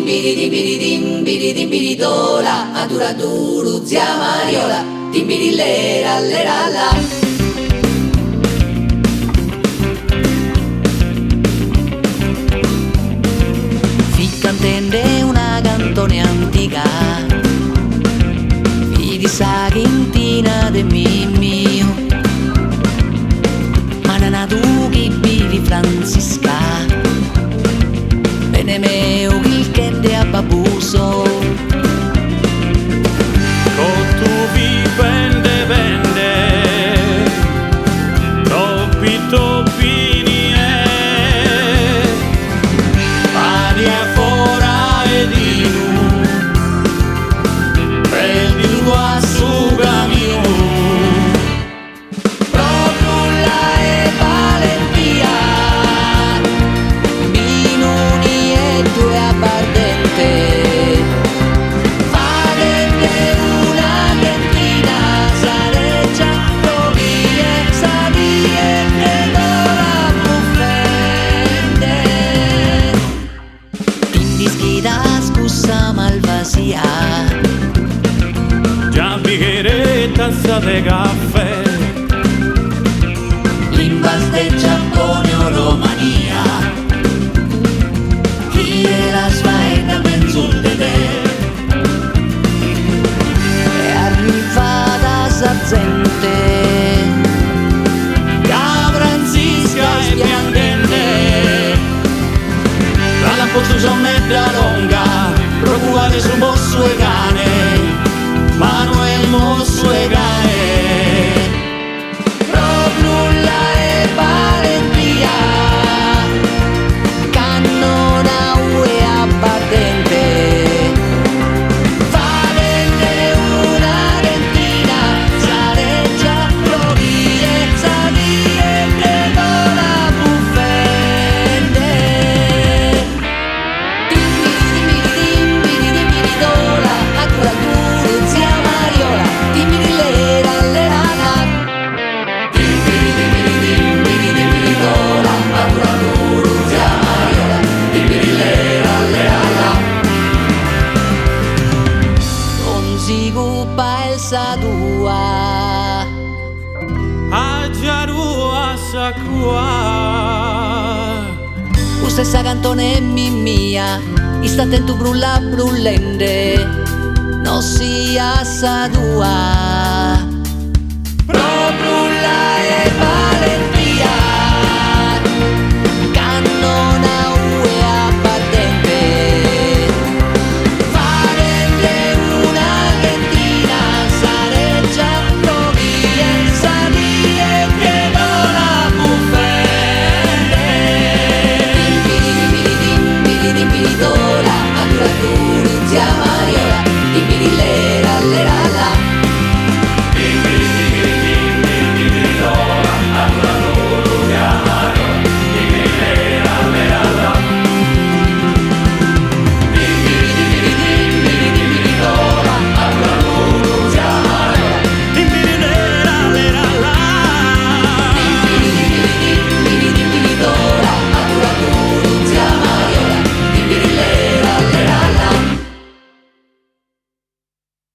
biridim biridim biridola, adura duru zia Mariola, timbirillera lera la. Cantende una canzone antica, vedi sa quintina de mio, ma nana tu che vivi Francisca, bene meo il kende a babuso, con tu vi vende vende, toppi toppini aria fora e di nu, prendi il guasso camio, proprio la e valentia, minuni e due abbardente, fare una ventina, sareggia provie, sadie che dora buffende. Indischida scusa malvasia, già bicchiere tazza de caffè, l'invas del Giappone o Romania, chi è la svaina menzul de te, è arrivata sa gente, la Francisca è piangente, la lampozzo gionnetta longa, procurate su mosso e cane, Manuel mosso e cane, proprio la e valentia, cannona ue abbardente, fa vendere una ventina, sareggia provie, sadie che dona buffende. Dimmi dola, ancora tu, zia Mariola, dimmi lera, lera, la. Non si cupa il sadua, a Giarua sa qua. la stessa cantone è mia, istate in tu brulla brullende, non sia sadua, proprio la e valente.